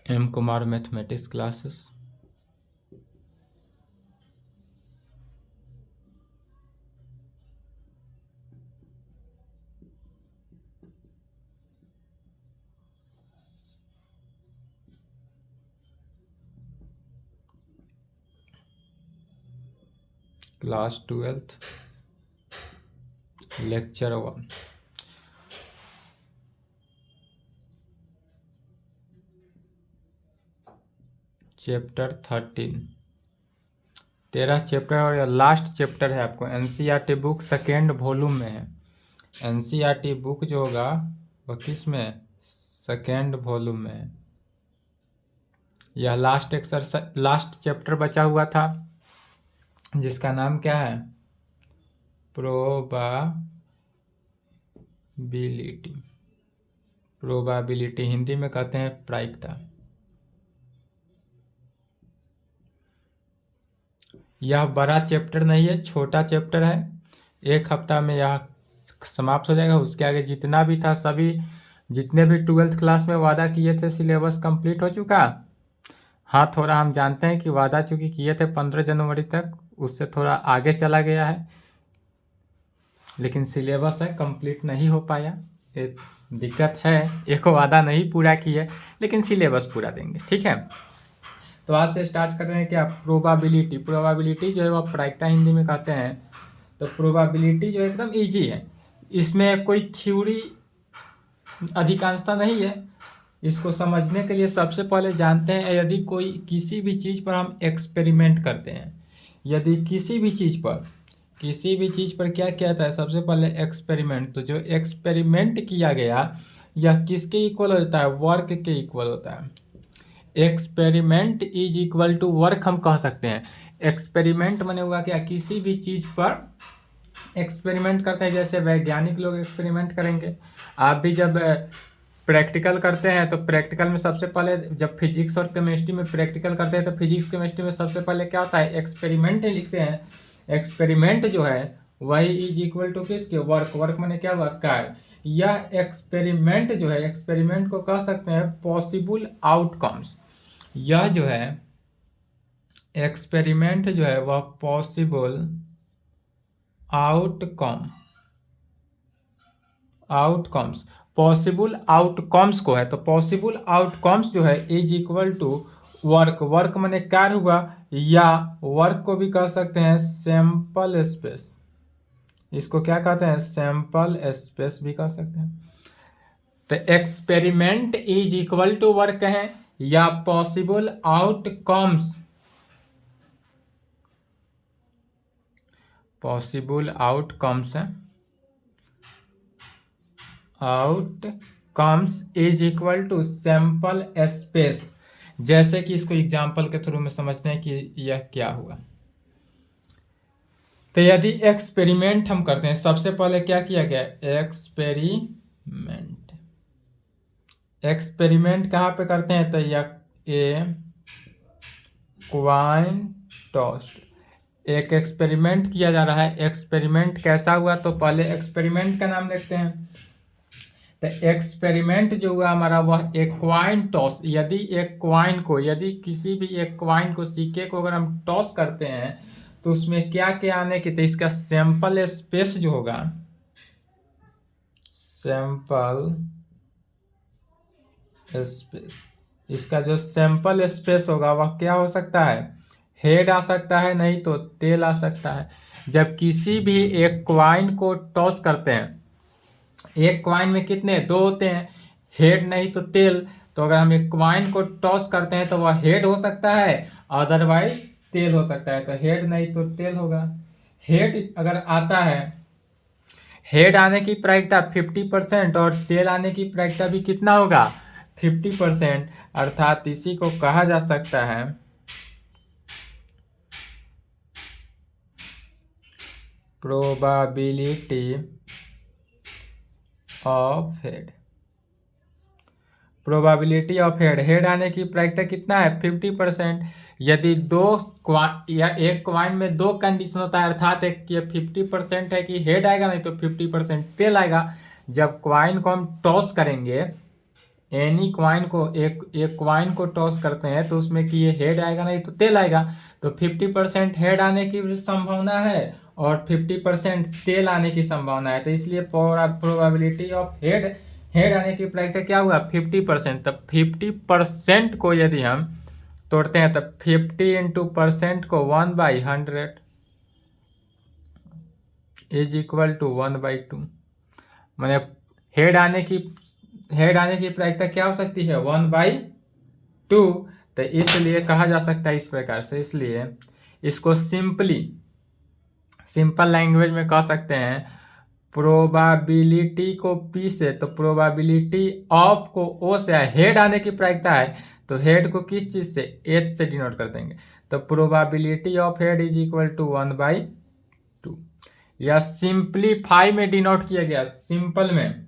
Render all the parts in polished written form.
M. Kumar mathematics classes. Class 12th, Lecture 1. Chapter 13, 13 chapter और यह last chapter है। आपको एनसीईआरटी बुक सेकेंड वॉल्यूम में है। एनसीईआरटी बुक जो होगा वह किस में है? सेकेंड वॉल्यूम में है। यह लास्ट एक्सरसाइज लास्ट चैप्टर बचा हुआ था जिसका नाम क्या है? प्रोबाबिलिटी। प्रोबाबिलिटी हिंदी में कहते हैं प्रायिकता। यह बड़ा चैप्टर नहीं है, छोटा चैप्टर है। एक हफ्ता में यह समाप्त हो जाएगा। उसके आगे जितना भी था सभी जितने भी 12th क्लास में वादा किए थे सिलेबस कंप्लीट हो चुका। हाँ, थोड़ा हम जानते हैं कि वादा चूँकि किए थे 15 जनवरी तक, उससे थोड़ा आगे चला गया है, लेकिन सिलेबस है कंप्लीट नहीं हो पाया। एक दिक्कत है, एक वादा नहीं पूरा किया लेकिन सिलेबस पूरा देंगे। ठीक है, तो आज से स्टार्ट कर रहे हैं क्या? प्रोबाबिलिटी। प्रोबाबिलिटी जो है वो प्रायिकता हिंदी में कहते हैं। तो प्रोबाबिलिटी जो एकदम इजी है, इसमें कोई थ्योरी अधिकांशता नहीं है। इसको समझने के लिए सबसे पहले जानते हैं, यदि कोई किसी भी चीज़ पर हम एक्सपेरिमेंट करते हैं, यदि किसी भी चीज़ पर क्या कहता है? सबसे पहले एक्सपेरिमेंट। तो जो एक्सपेरिमेंट किया गया यह किसके इक्वल होता है? वर्क के इक्वल होता है। Experiment is equal to work हम कह सकते हैं। एक्सपेरिमेंट माने हुआ क्या? किसी भी चीज़ पर एक्सपेरिमेंट करते हैं, जैसे वैज्ञानिक लोग एक्सपेरिमेंट करेंगे। आप भी जब प्रैक्टिकल करते हैं तो प्रैक्टिकल में सबसे पहले, जब फिजिक्स और केमिस्ट्री में प्रैक्टिकल करते हैं तो फिजिक्स केमिस्ट्री में सबसे पहले क्या होता है? एक्सपेरिमेंट ही लिखते हैं। एक्सपेरिमेंट जो है वही इज इक्वल टू किसके? वर्क। वर्क माने क्या? वर्क कार्य। यह एक्सपेरिमेंट जो है, एक्सपेरिमेंट को कह सकते हैं पॉसिबल आउटकम्स। यह जो है एक्सपेरिमेंट जो है वह पॉसिबल आउटकम्स पॉसिबल आउटकम्स को है। तो पॉसिबल आउटकम्स जो है is equal to work. Work माने कार्य हुआ, या वर्क को भी कह सकते हैं सैंपल स्पेस। इसको क्या कहते हैं? सैंपल स्पेस भी कह सकते हैं। तो experiment is equal to work है या पॉसिबल आउटकम्स। पॉसिबल आउटकम्स है, outcomes is equal to sample space. जैसे कि इसको एग्जांपल के थ्रू में समझते हैं कि यह क्या हुआ। तो यदि एक्सपेरिमेंट हम करते हैं, सबसे पहले क्या किया गया? एक्सपेरिमेंट कहाँ पे करते हैं? तो यह क्वाइन टॉस। एक एक्सपेरिमेंट किया जा रहा है। एक्सपेरिमेंट कैसा हुआ? तो पहले एक्सपेरिमेंट का नाम लिखते हैं। तो एक्सपेरिमेंट जो हुआ हमारा वह एक क्वाइन टॉस। यदि एक क्वाइन को, यदि किसी भी एक क्वाइन को, सिक्के को अगर हम टॉस करते हैं तो उसमें क्या क्या आने की? तो इसका सैंपल स्पेस जो होगा, सैंपल स्पेस, इसका जो सैंपल स्पेस होगा वह क्या हो सकता है? हेड आ सकता है, नहीं तो टेल आ सकता है। जब किसी भी एक क्वाइन को टॉस करते हैं, एक क्वाइन में कितने? दो होते हैं, हेड नहीं तो टेल। तो अगर हम एक क्वाइन को टॉस करते हैं तो वह हेड हो सकता है, अदरवाइज टेल हो सकता है। तो हेड नहीं तो टेल होगा। हेड अगर आता है, हेड आने की प्रायिकता 50% और टेल आने की प्रायिकता भी कितना होगा? 50%। अर्थात इसी को कहा जा सकता है probability of head. Probability of head, head आने की प्रायिकता कितना है? 50%। यदि या एक क्वाइन में दो कंडीशन होता है, अर्थात एक ये 50% है कि हेड आएगा, नहीं तो 50% टेल आएगा। जब क्वाइन को हम टॉस करेंगे एनी क्वाइन को एक एक क्वाइन को टॉस करते हैं तो उसमें कि ये हेड आएगा नहीं तो टेल आएगा। तो 50% हेड आने की संभावना है और 50% टेल आने की संभावना है। तो इसलिए प्रोबेबिलिटी ऑफ हेड हेड आने की प्रायिकता क्या हुआ 50%। तब 50% को यदि हम तोड़ते हैं तब 50 इंटू परसेंट को 1/100 इज इक्वल टू 1/2। मैंने हेड आने की प्रायिकता क्या हो सकती है 1/2। तो इसलिए कहा जा सकता है इस प्रकार से। इसलिए इसको सिंपल लैंग्वेज में कह सकते हैं प्रोबेबिलिटी को P से, तो प्रोबेबिलिटी ऑफ को O से है, हेड आने की प्रायिकता है तो हेड को किस चीज से H से डिनोट कर देंगे। तो probability of head is equal to 1/2। या सिंप्लीफाई में डिनोट किया गया सिंपल में,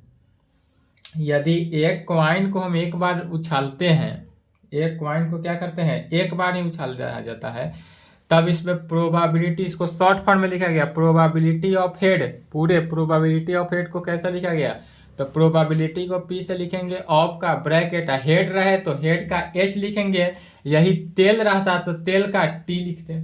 यदि एक क्वाइन को हम एक बार उछालते हैं, एक क्वाइन को क्या करते हैं एक बार ही उछाल दिया जाता है, तब इसमें प्रोबेबिलिटी, इसको शॉर्ट फॉर्म में लिखा गया प्रोबेबिलिटी ऑफ हेड। पूरे प्रोबेबिलिटी ऑफ हेड को कैसे लिखा गया, तो प्रोबेबिलिटी को P से लिखेंगे, ऑफ का ब्रैकेट हेड रहे तो हेड का H लिखेंगे, यही टेल रहता तो टेल का T लिखते।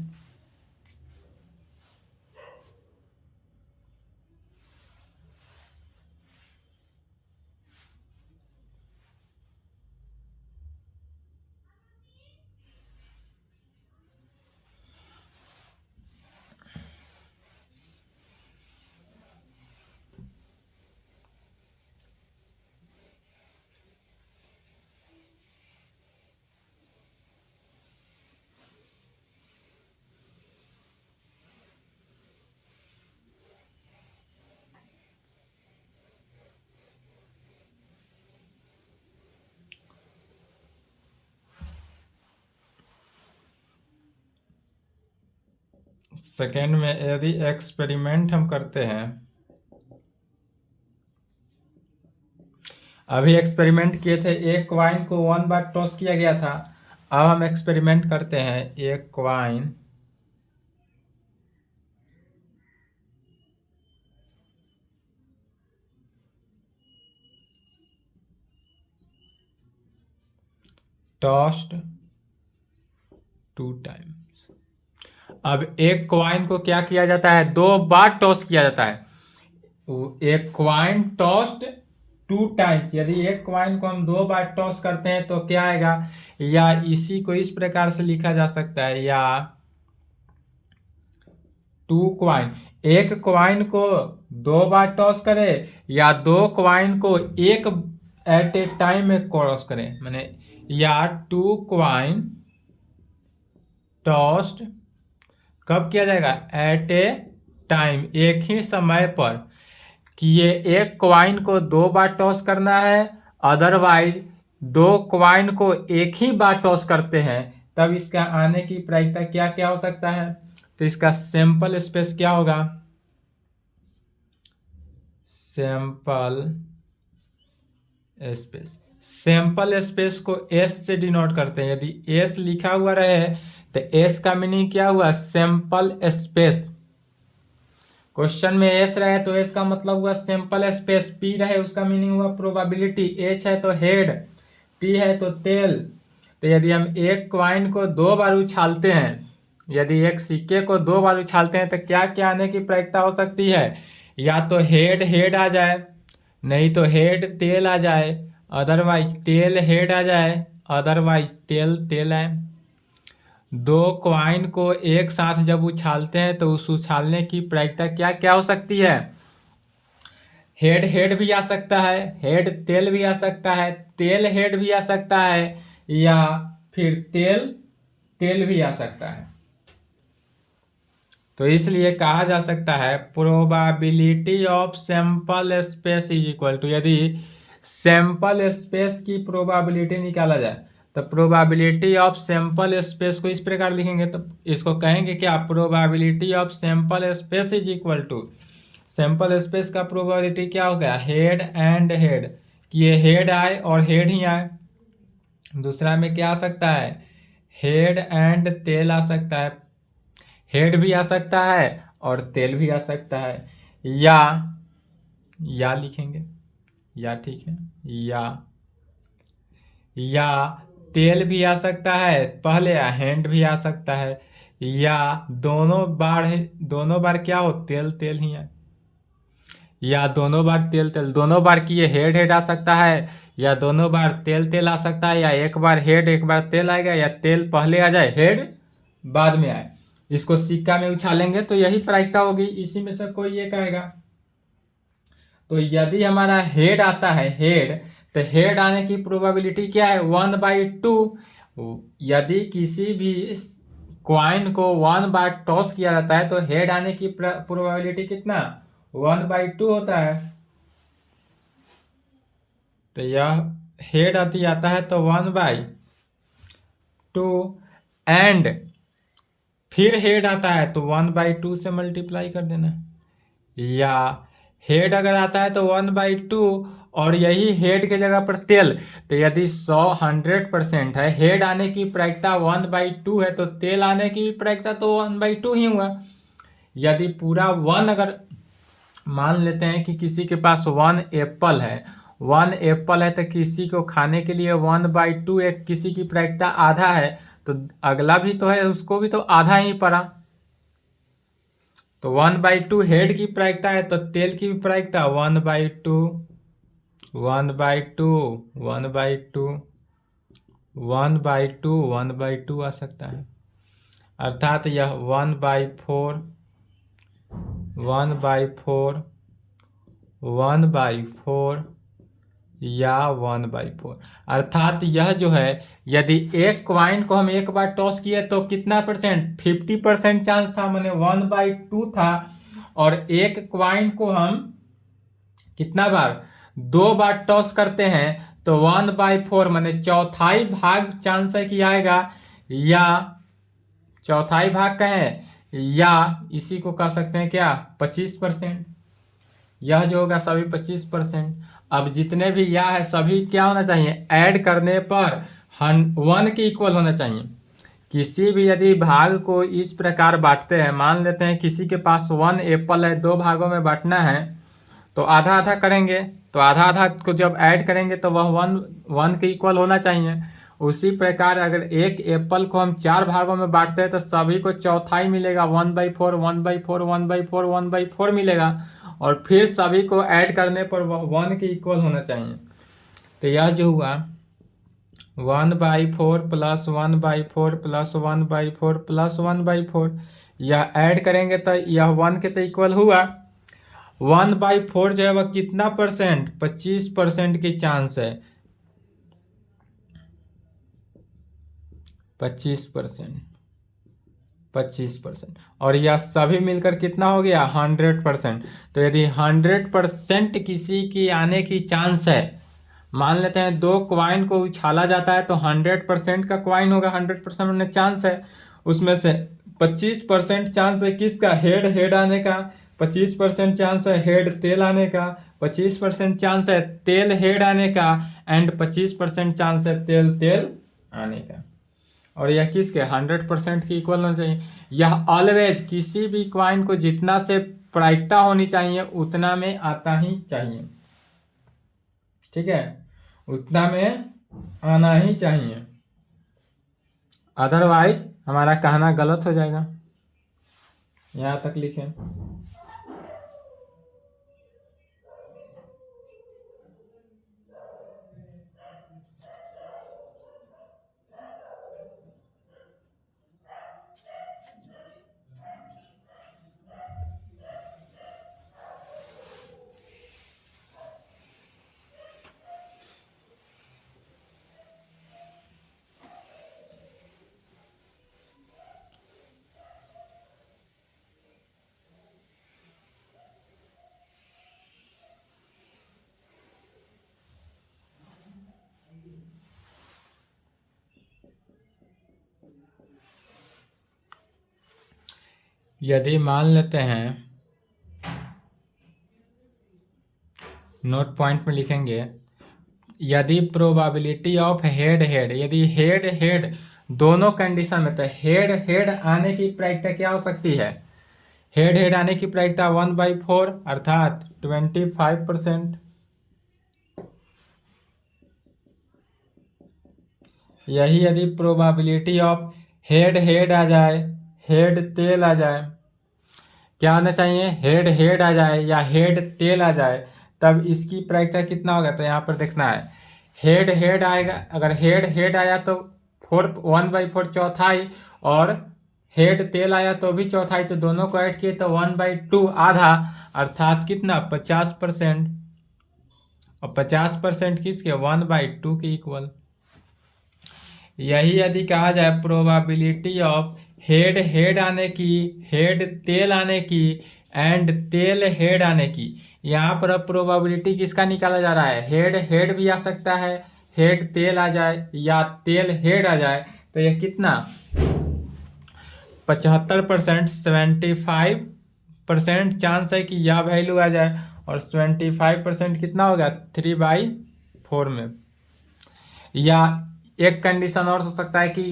सेकेंड में यदि एक्सपेरिमेंट हम करते हैं, अभी एक्सपेरिमेंट किए थे, एक क्वाइन को 1 बार टॉस किया गया था। अब हम एक्सपेरिमेंट करते हैं, एक क्वाइन टॉस्ड 2 टाइम्स। अब एक क्वाइन को क्या किया जाता है 2 बार टॉस किया जाता है। एक क्वाइन टॉस्ड 2 टाइम्स, यदि एक क्वाइन को हम 2 बार टॉस करते हैं तो क्या आएगा, या इसी को इस प्रकार से लिखा जा सकता है, या 2 क्वाइन, एक क्वाइन को 2 बार टॉस करे या 2 क्वाइन को एक एट ए टाइम में टॉस करें, मैंने या 2 क्वाइन टॉस्ड कब किया जाएगा एट ए टाइम, एक ही समय पर, कि ये एक क्वाइन को 2 बार टॉस करना है, अदरवाइज 2 क्वाइन को एक ही बार टॉस करते हैं, तब इसका आने की प्रायिकता क्या क्या हो सकता है। तो इसका सैंपल स्पेस क्या होगा, सैंपल स्पेस को S से डिनोट करते हैं। यदि S लिखा हुआ रहे तो S का मीनिंग क्या हुआ सैंपल स्पेस। क्वेश्चन में S रहे तो S का मतलब हुआ सैंपल स्पेस, P रहे उसका मीनिंग हुआ प्रोबेबिलिटी, H है तो हेड, T है तो टेल। तो यदि हम एक क्वाइन को 2 बार उछालते हैं, यदि एक सिक्के को 2 बार उछालते हैं तो क्या क्या आने की प्रायिकता हो सकती है, या तो हेड आ जाए, नहीं तो हेड टेल आ जाए, अदरवाइज टेल हेड आ जाए, अदरवाइज टेल आए। 2 क्वाइन को एक साथ जब उछालते हैं तो उस उछालने की प्रायिकता क्या क्या हो सकती है, हेड भी आ सकता है, हेड टेल भी आ सकता है, टेल हेड भी आ सकता है, या फिर टेल भी आ सकता है। तो इसलिए कहा जा सकता है probability of sample space is equal to, यदि सैंपल स्पेस की प्रोबेबिलिटी निकाला जाए तो प्रोबेबिलिटी ऑफ सैंपल स्पेस को इस प्रकार लिखेंगे, तो इसको कहेंगे क्या probability of sample space is equal to, sample space का प्रोबेबिलिटी क्या हो गया हेड एंड हेड, कि ये हेड आए और हेड ही आए। दूसरा में क्या आ सकता है हेड एंड टेल आ सकता है, हेड भी आ सकता है और टेल भी आ सकता है, या लिखेंगे, या ठीक है, या या टेल भी आ सकता है पहले, या हैंड भी आ सकता है, या दोनों बार क्या हो, तेल तेल ही है, या दोनों बार तेल तेल, दोनों बार किए हेड हेड आ सकता है, या दोनों बार तेल तेल आ सकता है, या एक बार हेड एक बार तेल आएगा, या तेल पहले आ जाए हेड बाद में आए। इसको सिक्का में उछालेंगे तो यही प्रायिकता होगी, इसी में से कोई एक आएगा। तो यदि हमारा हेड आता है हेड, तो हेड आने की प्रोबेबिलिटी क्या है, 1/2। यदि किसी भी क्वाइन को 1 बार टॉस किया जाता है तो हेड आने की प्रोबेबिलिटी कितना, 1/2 होता है। तो यह हेड आती आता है तो 1/2, एंड फिर हेड आता है तो 1/2 से मल्टीप्लाई कर देना, या हेड अगर आता है तो 1/2 और यही हेड के जगह पर तेल। तो यदि 100% है, हेड आने की प्रायिकता 1/2 है, तो तेल आने की भी प्रायिकता तो 1/2 ही हुआ। यदि पूरा 1, अगर मान लेते हैं कि किसी के पास 1 एप्पल है, 1 एप्पल है, तो किसी को खाने के लिए 1/2, एक किसी की प्रायिकता आधा है, तो अगला भी तो है, उसको भी तो आधा ही पड़ा। तो 1/2 हेड की प्रायिकता है, तो तेल की भी प्रायिकता 1/2, 1/2, 1/2, 1/2, 1/2 आ सकता है। अर्थात यह 1/4, 1/4, 1/4 या 1/4। अर्थात यह जो है, यदि एक क्वाइन को हम एक बार टॉस किए तो कितना परसेंट, 50% चांस था, मैंने 1/2 था। और एक क्वाइन को हम कितना बार, 2 बार टॉस करते हैं तो 1/4 मैंने चौथाई भाग चांस है कि आएगा, या चौथाई भाग कहें, या इसी को कह सकते हैं क्या, 25%। यह जो होगा सभी 25%। अब जितने भी यह है सभी क्या होना चाहिए, ऐड करने पर 1 के इक्वल होना चाहिए। किसी भी यदि भाग को इस प्रकार बांटते हैं, मान लेते हैं किसी के पास 1 एप्पल है, 2 भागों में बांटना है, तो आधा आधा करेंगे, तो आधा आधा को जब ऐड करेंगे तो वह 1 के इक्वल होना चाहिए। उसी प्रकार अगर एक एप्पल को हम 4 भागों में बांटते हैं तो सभी को चौथाई मिलेगा, 1/4, 1/4, 1/4, 1/4 मिलेगा, और फिर सभी को ऐड करने पर वह 1 के इक्वल होना चाहिए। तो यह जो हुआ 1/4 प्लस 1/4 प्लस 1/4 प्लस 1/4, यह ऐड करेंगे तो यह 1 के तो इक्वल हुआ। 1/4 जो है वह कितना परसेंट, 25% की चांस है, 25%, 25%, और यह सभी मिलकर कितना हो गया, 100%। तो यदि 100% किसी की आने की चांस है, मान लेते हैं 2 क्वाइन को उछाला जाता है तो 100% का क्वाइन होगा, 100% में चांस है, उसमें से 25% चांस है किसका, हेड हेड आने का, 25% चांस है हेड तेल आने का, 25% चांस है तेल हेड आने का, एंड 25% चांस है तेल तेल आने का। और यह किसके, 100% की इक्वल होना चाहिए। यह ऑलवेज किसी भी क्वाइन को जितना से प्रायिकता होनी चाहिए उतना में आता ही चाहिए, ठीक है, उतना में आना ही चाहिए, अदरवाइज हमारा कहना गलत हो जाएगा। यहां तक लिखें। यदि मान लेते हैं, नोट पॉइंट में लिखेंगे, यदि प्रोबेबिलिटी ऑफ हेड हेड, यदि हेड हेड दोनों कंडीशन में, तो हेड हेड आने की प्रायिकता क्या हो सकती है, हेड हेड आने की प्रायिकता 1/4 अर्थात 25%। यही यदि प्रोबेबिलिटी ऑफ हेड हेड आ जाए, हेड टेल आ जाए, क्या आना चाहिए, हेड हेड आ जाए या हेड टेल आ जाए, तब इसकी प्रायिकता कितना होगा, तो यहाँ पर देखना है हेड हेड आएगा, अगर हेड हेड आया तो 1/4 चौथाई, और हेड टेल आया तो भी चौथाई, तो दोनों को ऐड किए तो 1/2 आधा, अर्थात कितना 50%, और 50% किसके 1/2 के इक्वल। यही यदि कहा जाए प्रोबेबिलिटी ऑफ हेड हेड आने की, हेड टेल आने की एंड टेल हेड आने की, यहाँ पर अब प्रोबेबिलिटी किसका निकाला जा रहा है, हेड हेड भी आ सकता है, हेड टेल आ जाए या टेल हेड आ जाए, तो यह कितना 75%, 75% चांस है कि यह वैल्यू आ जाए, और 75% कितना होगा 3/4 में। या एक कंडीशन और हो सकता है कि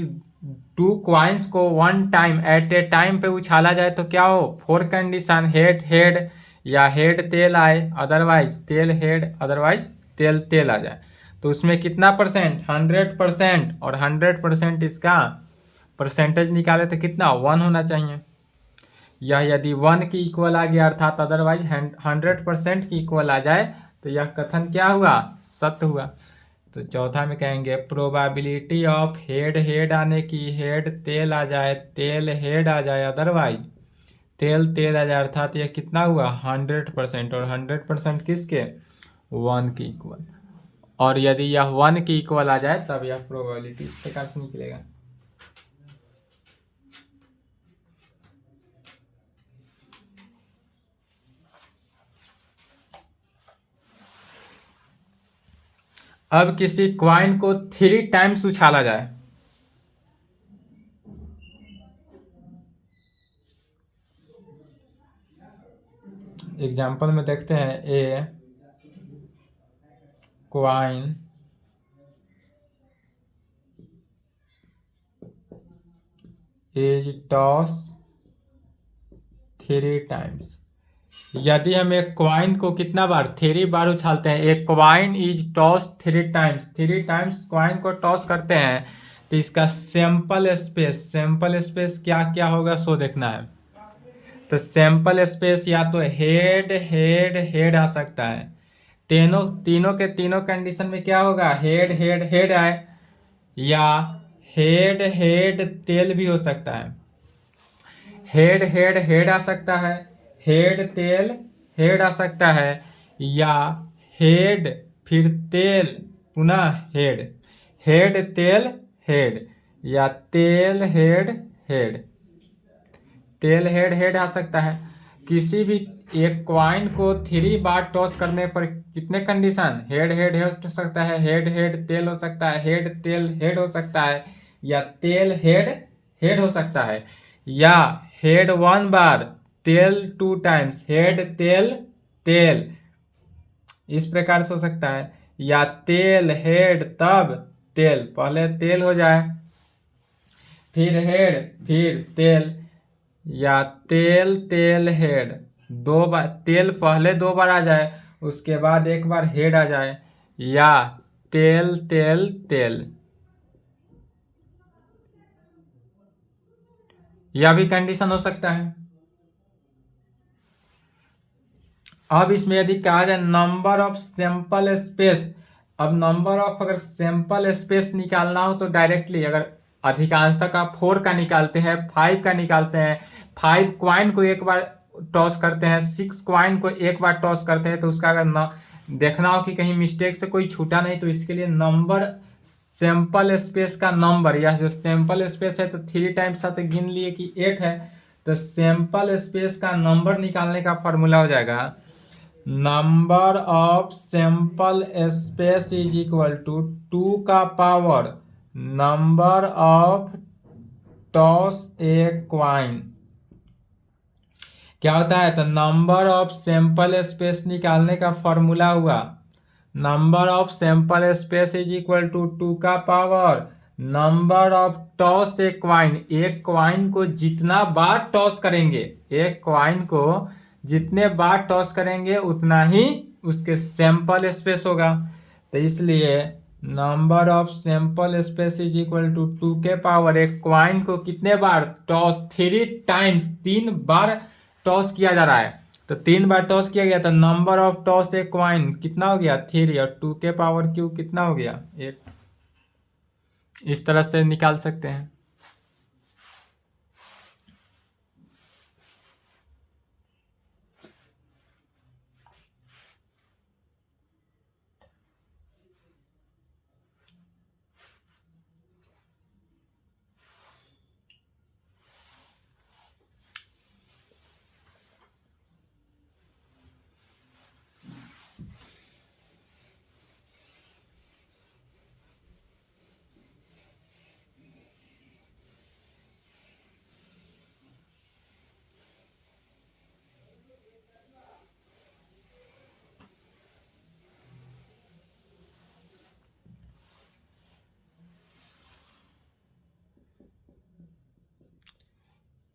2 क्वाइंस को 1 टाइम एट ए टाइम पे उछाला जाए तो क्या हो 4 कंडीशन, हेड हेड या हेड टेल आए, otherwise tail head, otherwise tail tail आ जाए, तो उसमें कितना परसेंट 100%, और 100% इसका परसेंटेज निकाले तो कितना 1 होना चाहिए। यह यदि 1 की इक्वल आ गया, अर्थात अदरवाइज 100% की इक्वल आ जाए, तो यह कथन क्या हुआ, सत्य हुआ। तो चौथा में कहेंगे प्रोबेबिलिटी ऑफ हेड हेड आने की, हेड टेल आ जाए, टेल हेड आ जाए, अदरवाइज टेल टेल आ जाए, अर्थात यह कितना हुआ 100%, और 100% किसके 1 की इक्वल। और यदि यह 1 की इक्वल आ जाए तब यह प्रोबेबिलिटी इस प्रकार से निकलेगा। अब किसी क्वाइन को 3 टाइम्स उछाला जाए, एग्जाम्पल में देखते हैं, ए क्वाइन इज टॉस 3 टाइम्स। यदि हम एक क्वाइन को कितना बार 3 बार उछालते हैं, एक coin is toss 3 times, 3 times coin को टॉस करते हैं, तो इसका सैंपल स्पेस, सैंपल स्पेस क्या क्या होगा सो देखना है। तो सैंपल स्पेस या तो हेड हेड हेड आ सकता है, तीनों के तीनों कंडीशन में क्या होगा हेड हेड हेड आए, या हेड हेड टेल भी हो सकता है, हेड हेड हेड आ सकता है, हेड टेल हेड आ सकता है, या हेड फिर टेल पुनः हेड, हेड टेल हेड, या tail head head, tail head head आ सकता है। किसी भी एक क्वाइन को 3 बार टॉस करने पर कितने कंडीशन, हेड हेड हेड हो सकता है, हेड हेड टेल हो सकता है, हेड टेल हेड हो सकता है, या टेल हेड हेड हो सकता है, या हेड 1 बार, tail 2 times, head tail tail, इस प्रकार से हो सकता है, या टेल हेड तब टेल, पहले टेल हो जाए फिर हेड फिर टेल, या टेल टेल हेड, 2 बार टेल पहले 2 बार आ जाए उसके बाद 1 बार हेड आ जाए, या टेल टेल टेल, यह भी कंडीशन हो सकता है। अब इसमें यदि कहा जाए नंबर ऑफ सैंपल स्पेस, अब नंबर ऑफ अगर सैंपल स्पेस निकालना हो तो डायरेक्टली अगर अधिकांशतः आप 4 का निकालते हैं, 5 का निकालते हैं, 5 क्वाइन को 1 बार टॉस करते हैं, 6 क्वाइन को 1 बार टॉस करते हैं, तो उसका अगर देखना हो कि कहीं मिस्टेक से कोई छूटा नहीं, तो इसके लिए नंबर सैंपल स्पेस का नंबर, या जो सैंपल स्पेस है तो 3 टाइम्स साथ गिन लिए कि 8 है, तो सैंपल स्पेस का नंबर निकालने का फॉर्मूला हो जाएगा number of sample space is equal to 2 का power number of toss a coin. क्या होता है, तो नंबर ऑफ सैंपल स्पेस निकालने का फॉर्मूला हुआ number of sample space is equal to 2 का power number of toss a coin, एक क्वाइन को जितना बार टॉस करेंगे, एक क्वाइन को जितने बार टॉस करेंगे उतना ही उसके सैंपल स्पेस होगा, तो इसलिए number of sample space is equal to 2 के पावर, एक क्वाइन को कितने बार टॉस, 3 टाइम्स, 3 बार टॉस किया जा रहा है। तो 3 बार टॉस किया गया, तो number of toss a coin कितना हो गया 3, और 2 के पावर क्यू कितना हो गया 8। इस तरह से निकाल सकते हैं।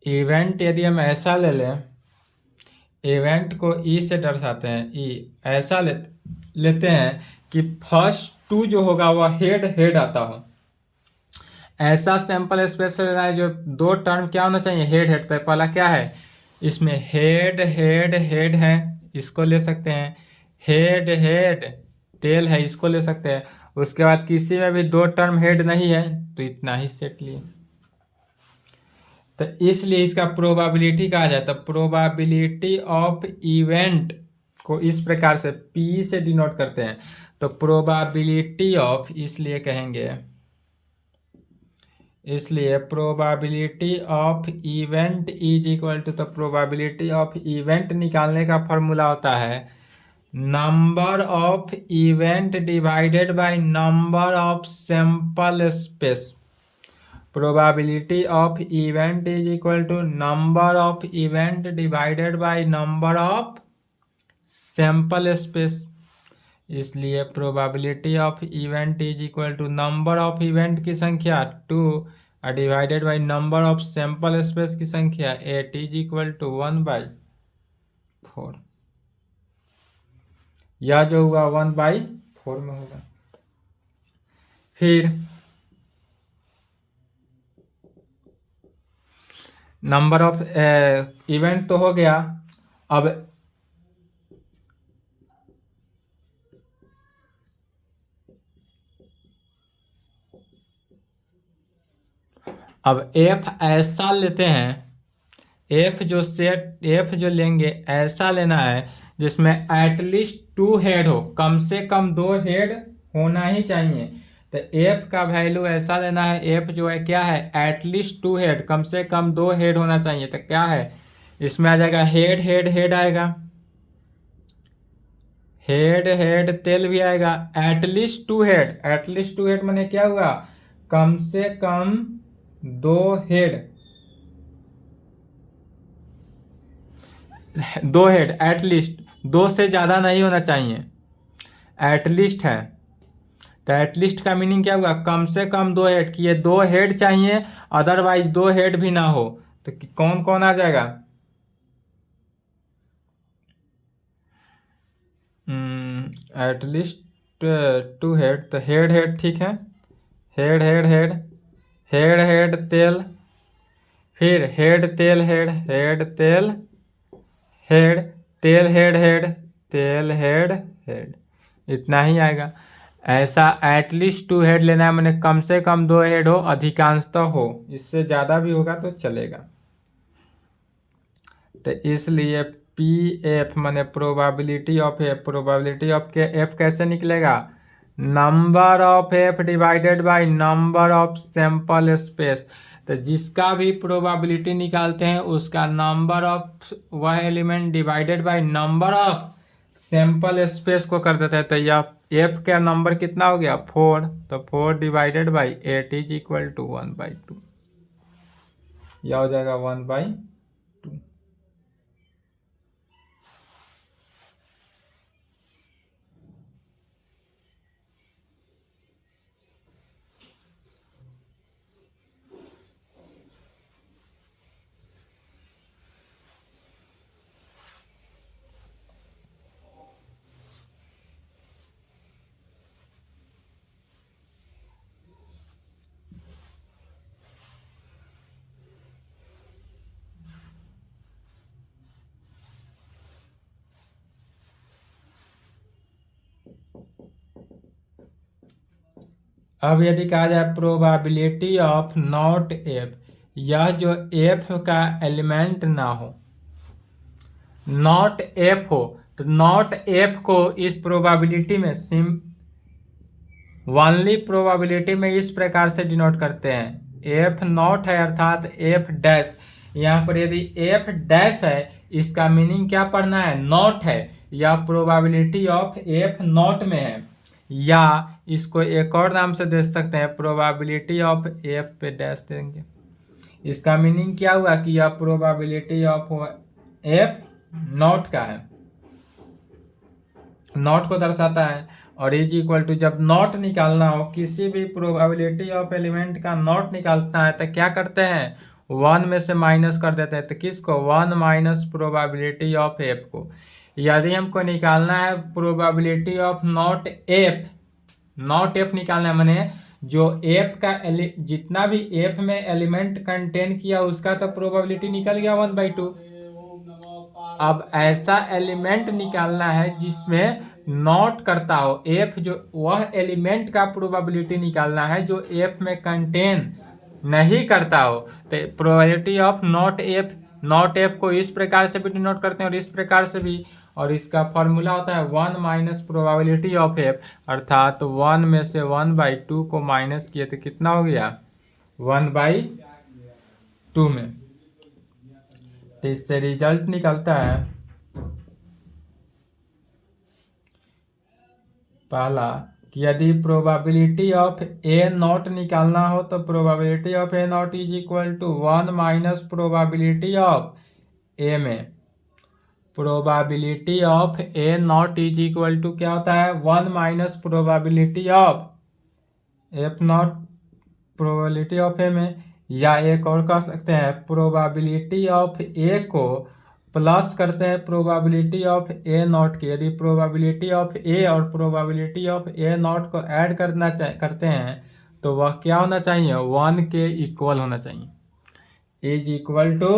इवेंट यदि हम ऐसा ले लें, इवेंट को ई से दर्शाते हैं, ई ऐसा लेते हैं कि फर्स्ट 2 जो होगा वह हेड हेड आता हो। ऐसा सैंपल स्पेस लेना है जो 2 टर्म क्या होना चाहिए, हेड हेड। तो पहला क्या है, इसमें हेड हेड हेड है, इसको ले सकते हैं। हेड हेड टेल है, इसको ले सकते हैं। उसके बाद किसी में भी 2 टर्म हेड नहीं है, तो इतना ही सेट लिए। तो इसलिए इसका प्रोबेबिलिटी कहा जाता है। प्रोबेबिलिटी ऑफ इवेंट को इस प्रकार से पी से डिनोट करते हैं। तो प्रोबेबिलिटी ऑफ, इसलिए probability of event is equal to, तो प्रोबेबिलिटी ऑफ इवेंट निकालने का फॉर्मूला होता है number of event divided by number of sample space. Probability of event is equal to number of event divided by number of sample space. इसलिए probability of event is equal to number of event की संख्या 2 और divided by number of sample space की संख्या 8 is equal to 1/4। यह जो होगा 1/4 में होगा। फिर नंबर ऑफ इवेंट तो हो गया। अब एफ ऐसा लेते हैं, एफ जो लेंगे ऐसा लेना है जिसमें एटलीस्ट 2 हेड हो, कम से कम 2 हेड होना ही चाहिए। तो एफ का वैल्यू ऐसा लेना है, एफ जो है क्या है, एटलीस्ट 2 हेड, कम से कम 2 हेड होना चाहिए। तो क्या है, इसमें आ जाएगा हेड हेड हेड आएगा, हेड हेड टेल भी आएगा। एटलीस्ट 2 हेड, एटलीस्ट 2 हेड मैंने क्या हुआ, कम से कम 2 हेड, 2 हेड एटलीस्ट, 2 से ज़्यादा नहीं होना चाहिए, एटलीस्ट है। तो एटलीस्ट का मीनिंग क्या हुआ, कम से कम 2 हेड की, ये 2 हेड चाहिए, अदरवाइज 2 हेड भी ना हो। तो कौन कौन आ जाएगा, एटलीस्ट 2 हेड, तो हेड हेड ठीक है, head head head, head head तेल, फिर हेड तेल हेड, हेड तेल हेड, तेल हेड हेड, तेल हेड हेड, इतना ही आएगा। ऐसा एटलीस्ट 2 हेड लेना है, मैंने कम से कम 2 हेड हो, अधिकांशतः हो, इससे ज़्यादा भी होगा तो चलेगा। तो इसलिए पी एफ मैंने probability of F, probability of के एफ कैसे निकलेगा, number of F divided by number of sample space. तो जिसका भी प्रोबेबिलिटी निकालते हैं उसका नंबर ऑफ वह element divided by number of sample space को कर देते हैं। तो यह एफ का नंबर कितना हो गया 4, तो 4 divided by 8 is equal to 1/2, यह हो जाएगा 1/2। अब यदि कहा जाए प्रोबेबिलिटी ऑफ नॉट एफ, यह जो एफ का एलिमेंट ना हो, नॉट एफ हो, तो नॉट एफ को इस प्रोबेबिलिटी में वनली प्रोबेबिलिटी में इस प्रकार से डिनोट करते हैं, एफ नॉट है अर्थात एफ डैश। यहाँ पर यदि एफ डैश है, इसका मीनिंग क्या पढ़ना है, नॉट है, या प्रोबेबिलिटी ऑफ एफ नॉट में है, या इसको एक और नाम से दे सकते हैं, प्रोबेबिलिटी ऑफ एफ पे डैश देंगे। इसका मीनिंग क्या हुआ कि यह प्रोबेबिलिटी ऑफ एफ नॉट का है, नॉट को दर्शाता है। और इज इक्वल टू, जब नॉट निकालना हो, किसी भी प्रोबेबिलिटी ऑफ एलिमेंट का नॉट निकालना है, तो क्या करते हैं, 1 में से माइनस कर देते हैं। तो किसको, 1 माइनस प्रोबेबिलिटी ऑफ एफ को। यदि हमको निकालना है probability of not F, not F निकालना है, माने जो एफ का जितना भी एफ में एलिमेंट कंटेन किया उसका तो प्रोबेबिलिटी निकल गया 1/2। अब ऐसा एलिमेंट निकालना है जिसमें नॉट करता हो एफ, जो वह एलिमेंट का प्रोबेबिलिटी निकालना है जो एफ में कंटेन नहीं करता हो। तो probability of not F, not F को इस प्रकार से भी डिनोट करते हैं और इस प्रकार से भी, और इसका फॉर्मूला होता है 1 माइनस प्रोबेबिलिटी ऑफ एफ, अर्थात 1 में से 1/2 को माइनस किए तो कितना हो गया, 1/2 में। तो इससे रिजल्ट निकलता है, पहला कि यदि प्रोबेबिलिटी ऑफ ए नॉट निकालना हो तो probability of A not is equal to 1 minus probability of A में, probability of A not is equal to क्या होता है, 1 minus probability of F not, probability of A में। या एक और कह सकते हैं, प्रोबेबिलिटी ऑफ ए को प्लस करते हैं प्रोबेबिलिटी ऑफ ए नॉट की। यदि प्रोबेबिलिटी ऑफ ए और प्रोबेबिलिटी ऑफ ए नॉट को ऐड करते हैं तो वह क्या होना चाहिए, 1 के इक्वल होना चाहिए, इज इक्वल टू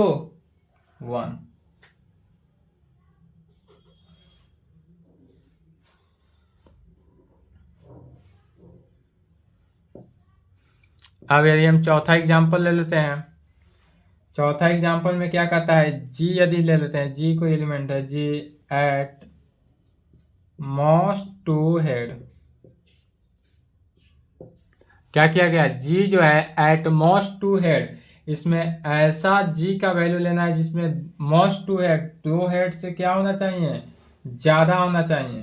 1। अब यदि हम चौथा एग्जाम्पल ले लेते हैं, चौथा एग्जाम्पल में क्या कहता है, जी यदि ले लेते हैं, जी कोई एलिमेंट है, जी एट मोस्ट 2 हेड, क्या किया गया, जी जो है एट मोस्ट 2 हेड, इसमें ऐसा जी का वैल्यू लेना है जिसमें मोस्ट 2 हेड, 2 हेड से क्या होना चाहिए, ज्यादा होना चाहिए,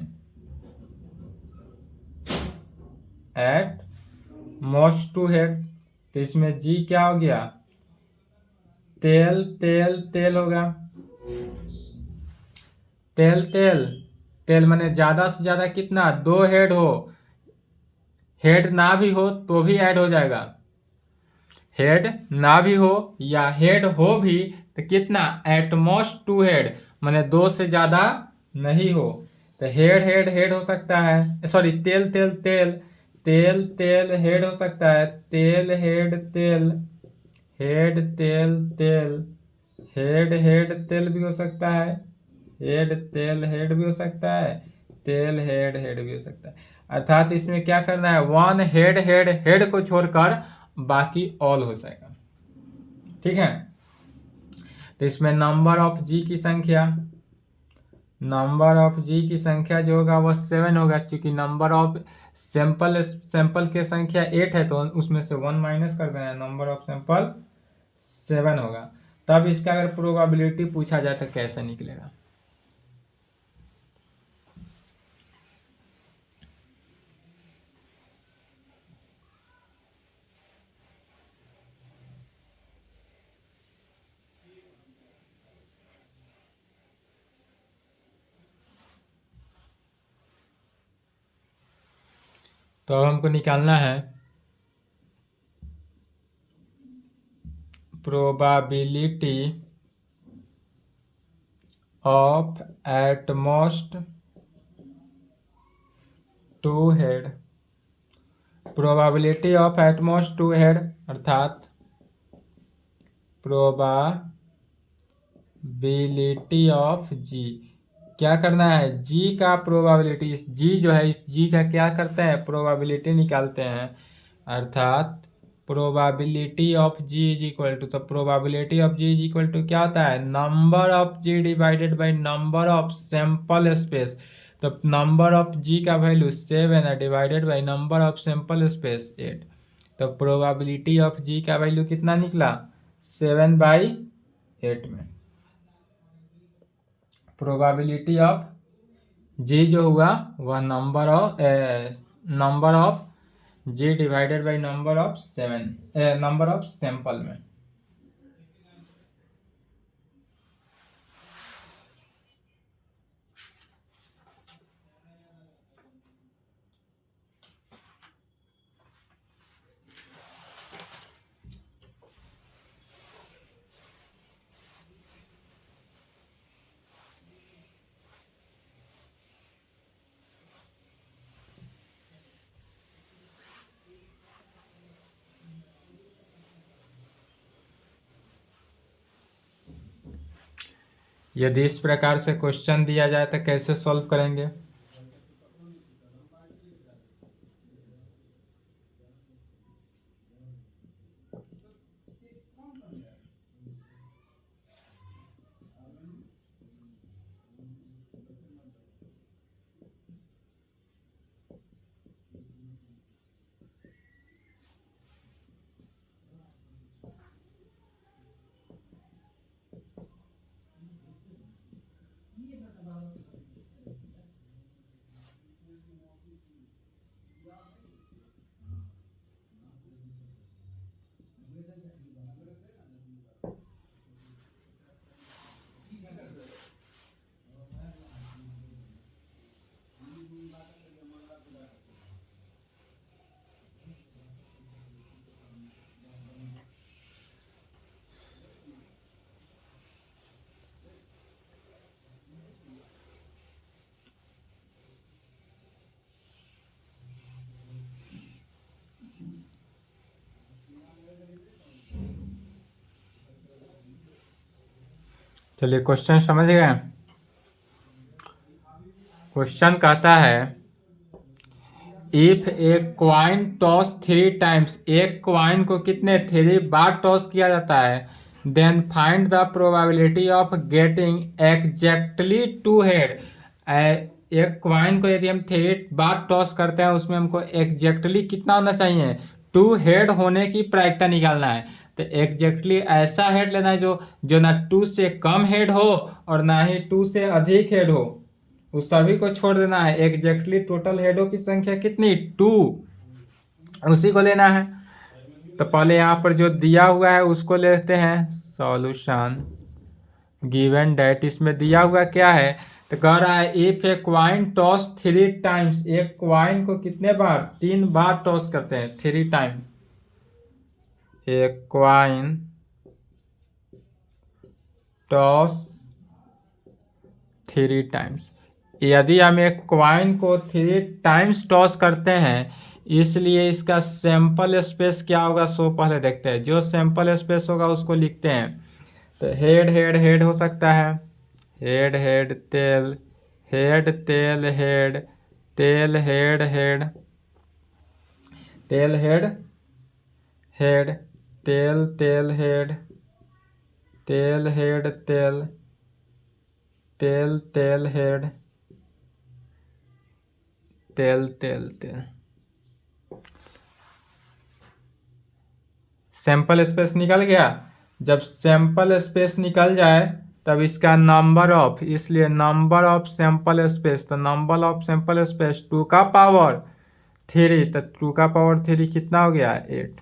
एट मोस्ट 2 हेड। तो इसमें जी क्या हो गया, तेल तेल तेल होगा, तेल तेल तेल माने ज्यादा से ज्यादा कितना, 2 हेड हो, हेड ना भी हो तो भी ऐड हो जाएगा, हेड ना भी हो या हेड हो भी तो कितना, एटमोस्ट 2 हेड, माने 2 से ज्यादा नहीं हो। तो हेड हेड हेड हो सकता है, सॉरी तेल तेल तेल तेल तेल हेड हो सकता है, तेल हेड तेल, हेड तेल तेल, हेड हेड तेल भी हो सकता है, हेड तेल हेड भी हो सकता है, तेल हेड हेड भी हो सकता है। अर्थात इसमें क्या करना है, 1 हेड हेड हेड को छोड़कर बाकी ऑल हो जाएगा, ठीक है। तो इसमें नंबर ऑफ जी की संख्या, नंबर ऑफ जी की संख्या जो होगा वह 7 होगा, क्योंकि नंबर ऑफ सैंपल की संख्या 8 है तो उसमें से 1 माइनस कर देना है, नंबर ऑफ सैंपल 7 होगा। तब इसका अगर प्रोबेबिलिटी पूछा जाए तो कैसे निकलेगा, तो अब हमको निकालना है probability of at most 2 head, probability of at most 2 head अर्थात प्रोबेबिलिटी ऑफ जी, क्या करना है, जी का प्रोबेबिलिटी, इस जी जो है इस जी का क्या करते हैं, प्रोबेबिलिटी निकालते हैं। अर्थात probability of G is equal to, तो probability of G is equal to क्या होता है, number of G divided by number of sample space. तो नंबर ऑफ जी का वैल्यू 7 है divided by number of sample space 8। तो probability of G का value कितना निकला, 7/8 में। प्रोबेबिलिटी ऑफ जी जो हुआ वह number of G divided by number of sample में। यदि इस प्रकार से क्वेश्चन दिया जाए तो कैसे सॉल्व करेंगे। चलिए क्वेश्चन समझ गए। क्वेश्चन कहता है if a coin toss 3 times, एक क्वाइन को कितने 3 बार टॉस किया जाता है, then find the probability of getting exactly 2 head. एक क्वाइन को यदि हम 3 बार टॉस करते हैं उसमें हमको एग्जैक्टली कितना होना चाहिए, 2 हेड होने की प्रायिकता निकालना है। तो एग्जैक्टली ऐसा हेड लेना है जो जो ना 2 से कम हेड हो और ना ही 2 से अधिक हेड हो, उस सभी को छोड़ देना है। एग्जैक्टली टोटल हेडों की संख्या कितनी, 2, उसी को लेना है। तो पहले यहाँ पर जो दिया हुआ है उसको लेते हैं सॉल्यूशन। गिवन डेट इसमें दिया हुआ क्या है, तो कह रहा है if a coin toss 3 times, एक क्वाइन को कितने बार, 3 बार टॉस करते हैं, 3 टाइम्स। एक क्वाइन टॉस 3 टाइम्स, यदि हम एक क्वाइन को 3 टाइम्स टॉस करते हैं इसलिए इसका सैंपल स्पेस क्या होगा सो पहले देखते हैं। जो सैंपल स्पेस होगा उसको लिखते हैं। तो हेड हेड हेड हो सकता है, head head tail, head tail head, tail head head, tail head head, tail tail head, tail head tail, tail tail head, tail tail tail. Sample space निकल गया। जब सैंपल स्पेस निकल जाए तब इसका नंबर ऑफ, इसलिए नंबर ऑफ सैंपल स्पेस, तो number of sample space 2 का पावर 3, तो 2 का पावर 3 कितना हो गया, 8।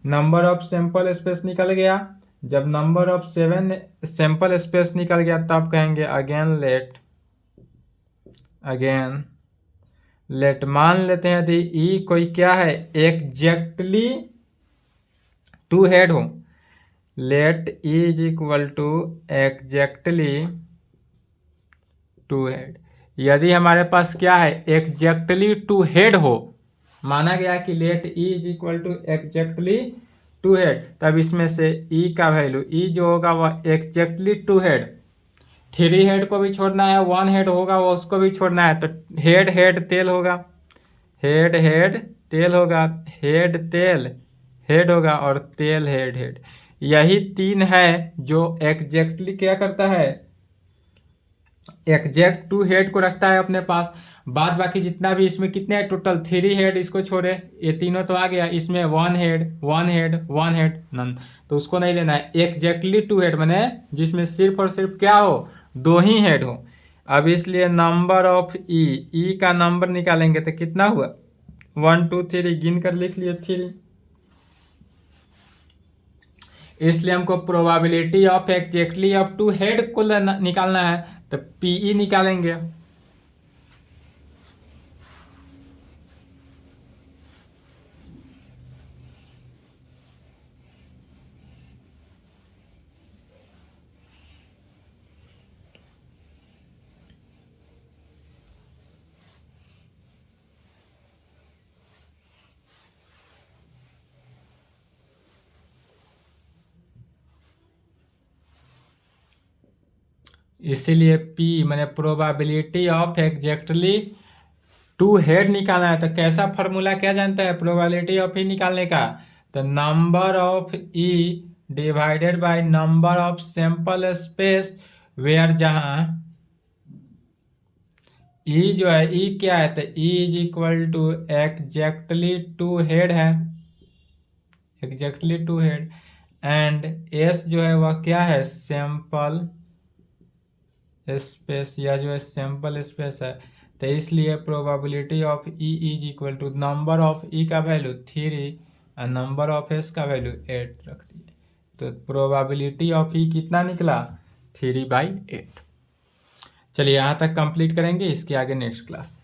नंबर ऑफ सैंपल स्पेस निकल गया। जब नंबर ऑफ 7 सैंपल स्पेस निकल गया तब कहेंगे अगेन लेट, अगेन लेट। मान लेते हैं यदि ई कोई क्या है, एग्जैक्टली 2 हेड हो, let E is equal to exactly 2 head. यदि हमारे पास क्या है, एग्जैक्टली 2 हेड हो, माना गया कि let E is equal to exactly 2 head, तब इसमें से ई का वैल्यू, ई जो होगा वह एग्जैक्टली 2 हेड, थ्री हेड को भी छोड़ना है, वन हेड होगा वो उसको भी छोड़ना है, तो हेड हेड तेल होगा, हेड हेड तेल होगा, हेड तेल हेड होगा, और तेल हेड हेड। यही तीन है जो एग्जैक्टली क्या करता है, एग्जैक्ट टू हेड को रखता है अपने पास। बाद बाकी जितना भी इसमें कितने हैं टोटल, थ्री हेड, इसको छोड़े ये तीनों तो आ गया, इसमें one head one head one head none, तो उसको नहीं लेना है। एग्जैक्टली टू हेड मैंने जिसमें सिर्फ और सिर्फ क्या हो, दो ही हेड हो। अब इसलिए नंबर ऑफ ई का नंबर निकालेंगे तो कितना हुआ, 1 2 3 गिन कर लिख लिए 3। इसलिए हमको probability of exactly of two head को निकालना है, तो पीई निकालेंगे। इसीलिए पी मैंने probability of exactly two head निकालना है, तो कैसा फॉर्मूला क्या जानता है प्रोबेबिलिटी ऑफ ई निकालने का, तो number of E divided by number of sample space where, जहां ई जो है ई क्या है, तो E is equal to exactly two head है, exactly two head, and S जो है वह क्या है, सैंपल स्पेस, या जो है सैंपल स्पेस है। तो इसलिए probability of E is equal to number of E का वैल्यू 3 और नंबर ऑफ एस का वैल्यू 8 रख दिए, तो प्रोबेबिलिटी ऑफ ई कितना निकला, 3/8। चलिए यहाँ तक कंप्लीट करेंगे, इसके आगे नेक्स्ट क्लास।